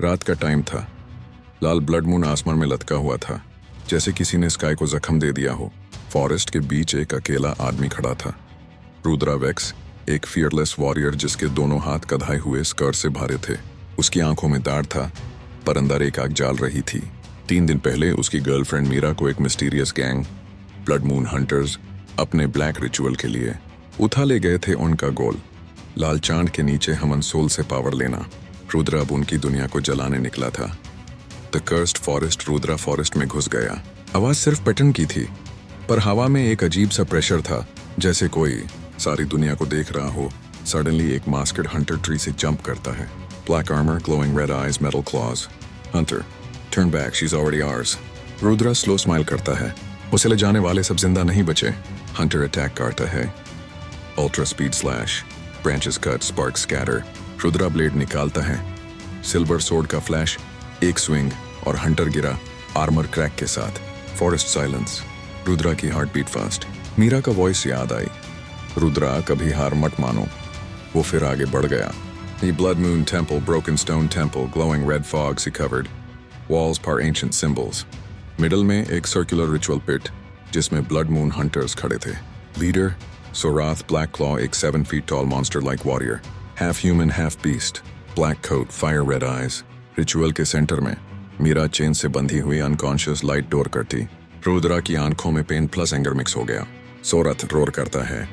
रात का टाइम था। लाल ब्लड मून आसमान में लटका हुआ था, जैसे किसी ने स्काई को जख्म दे दिया हो। फॉरेस्ट के बीच एक अकेला आदमी खड़ा था, रुद्रा वेक्स, एक फियरलेस वॉरियर जिसके दोनों हाथ कढ़ाए हुए स्कर्ट से भरे थे। उसकी आंखों में दाढ़ था, पर अंदर एक आग जाल रही थी। 3 दिन पहले उसकी गर्लफ्रेंड मीरा को एक mysterious gang, blood moon hunters, अपने ब्लैक रिचुअल के लिए उठा ले गए थे। उनका गोल लाल चांद के नीचे हमन सोल से पावर लेना। रुद्रा अब उनकी दुनिया को जलाने निकला था। The cursed forest Rudra forest में घुस गया। आवाज सिर्फ पैटर्न की थी, पर हवा में एक अजीब सा प्रेशर था, जैसे कोई सारी दुनिया को देख रहा हो। सडनली एक मास्कड हंटर ट्री से जंप करता है। Black armour, glowing red eyes, metal clause. Hunter, turn back, she is already hours. Rudra slow smile करता है। उसे ले जाने वाले सब जिंदा नहीं बचे। हंटर अटैक करता है। Ultra speed slash, branches cut, spark scatter. Rudra blade निकालता है। सिल्वर सोर्ड का फ्लैश, एक स्विंग और हंटर गिरा आर्मर क्रैक के साथ। फॉरेस्ट साइलेंस, रुद्रा की हार्ट बीट फास्ट। मीरा का वॉइस याद आई, रुद्रा कभी हार मत मानो। वो फिर आगे बढ़ गया। The blood moon temple, broken stone temple, glowing red fogs he covered. Walls par ancient symbols. Middle में एक सर्कुलर रिचुअल पिट, जिसमें ब्लड मून हंटर्स खड़े थे। लीडर सोराथ ब्लैक क्लॉ, एक 7 feet tall monster like warrior, half human half beast, black coat, fire red eyes. Ritual के centre में Meera chain से बंधी हुई अनकॉन्शियस लाइट डोर करती। रुद्रा की आंखों में पेन प्लस एंगर मिक्स हो गया। सोराथ रोर करता है,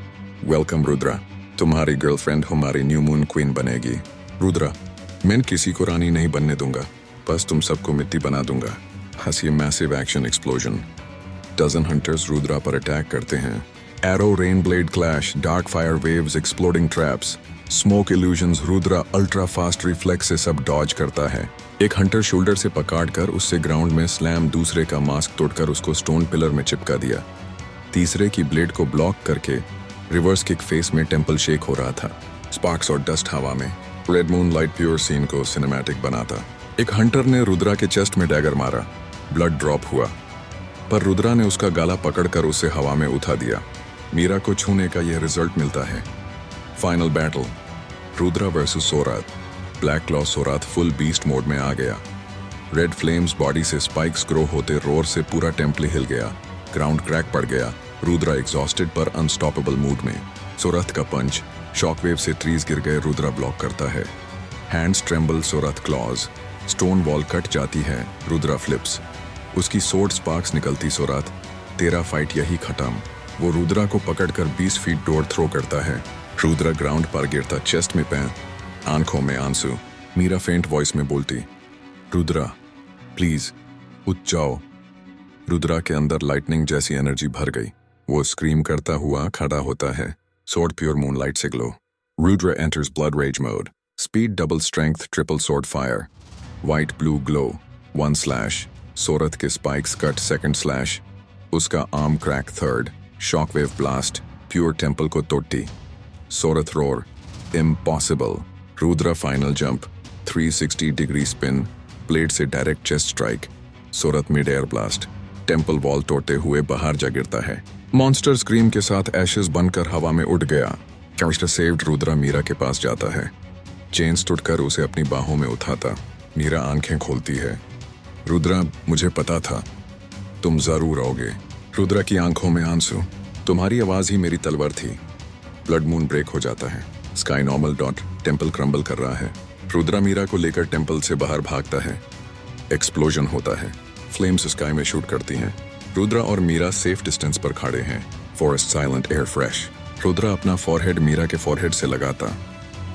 वेलकम रुद्रा, तुम्हारी गर्लफ्रेंड हमारी न्यू मून क्वीन बनेगी। रुद्रा, मैं किसी को रानी नहीं बनने दूंगा, बस तुम सबको मिट्टी बना दूंगा। हंसी massive action explosion. Dozen hunters Rudra पर अटैक करते हैं। Arrow, rain blade clash, dark fire waves, exploding traps, smoke illusions. Rudra ultra fast reflex से सब डॉज करता है। एक हंटर शोल्डर से पकड़कर उससे ग्राउंड में स्लैम, दूसरे का मास्क तोड़कर उसको स्टोन पिलर में चिपका दिया। तीसरे की ब्लेड को ब्लॉक करके रिवर्स किक फेस में टेम्पल शेक हो रहा था। स्पार्क्स और डस्ट हवा में। Red moon light pure scene को सिनेमैटिक बनाता। एक हंटर ने रुद्रा के चेस्ट में डैगर मारा, ब्लड ड्रॉप हुआ, पर रुद्रा ने उसका गाला पकड़कर उसे हवा में उठा दिया। मीरा को छूने का यह रिजल्ट मिलता है। Final battle, Rudra versus Sorath. Black claw Sorath full beast mode में आ गया। रेड फ्लेम्स बॉडी से स्पाइक्स ग्रो होते, रोर से पूरा टेम्पल हिल गया, ग्राउंड क्रैक पड़ गया। रुद्रा एग्जॉस्टेड पर अनस्टॉपेबल मूड में। सोराथ का पंच, शॉकवेव से ट्रीज गिर गए, रुद्रा ब्लॉक करता है। Hands tremble, Sorath claws, stone wall cut जाती है, रुद्रा फ्लिप्स, उसकी सोर्ड स्पार्क्स निकलती। सोराथ, तेरा फाइट यही खत्म। वो रुद्रा को पकड़कर 20 फीट डोर थ्रो करता है। रुद्रा ग्राउंड पर गिरता, चेस्ट में पैर, आंखों में आंसू। मीरा फेंट वॉइस में बोलती, रुद्रा प्लीज उठ जाओ। रुद्रा के अंदर लाइटनिंग जैसी एनर्जी भर गई। वो स्क्रीम करता हुआ खड़ा होता है, sword pure moonlight से glow. Rudra enters blood rage mode. Speed double strength triple sword fire. White blue glow. 1 slash. Sorath के spikes cut 2nd slash. उसका arm crack 3rd. Shockwave blast. Pure temple को तोड़ती. Sorath roar. Impossible. Rudra final jump. 360 degree spin. Blade से direct chest strike. Sorath mid air blast. Temple wall तोड़ते हुए बाहर जा गिरता है। मॉन्स्टर स्क्रीम के साथ एशेस बनकर हवा में उड़ गया। Castor saved. रुद्रा मीरा के पास जाता है, चेन्स टूटकर उसे अपनी बाहों में उठाता। मीरा आंखें खोलती है, रुद्रा मुझे पता था तुम जरूर आओगे। रुद्रा की आंखों में आंसू, तुम्हारी आवाज ही मेरी तलवार थी। ब्लड मून ब्रेक हो जाता है। Sky normal dot, temple crumble कर रहा है। रुद्रा मीरा को लेकर टेम्पल से बाहर भागता है। एक्सप्लोजन होता है, फ्लेम्स स्काई में शूट करती हैं। रुद्रा और मीरा सेफ डिस्टेंस पर खड़े हैं। Forest silent, air fresh. Rudra अपना फॉरहेड मीरा के फॉरहेड से लगाता,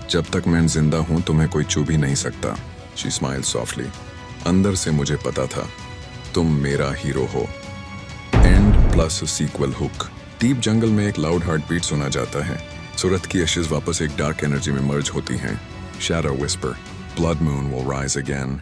जब तक मैं जिंदा हूं तुम्हें कोई छू भी नहीं सकता। शी स्माइल सॉफ्टली, अंदर से मुझे पता था तुम मेरा हीरो हो। End plus sequel hook. Deep jungle में एक लाउड हार्ट बीट सुना जाता है। सूरत की एशेज वापस एक डार्क एनर्जी में मर्ज होती हैं। Shadow whisper, blood moon will rise again.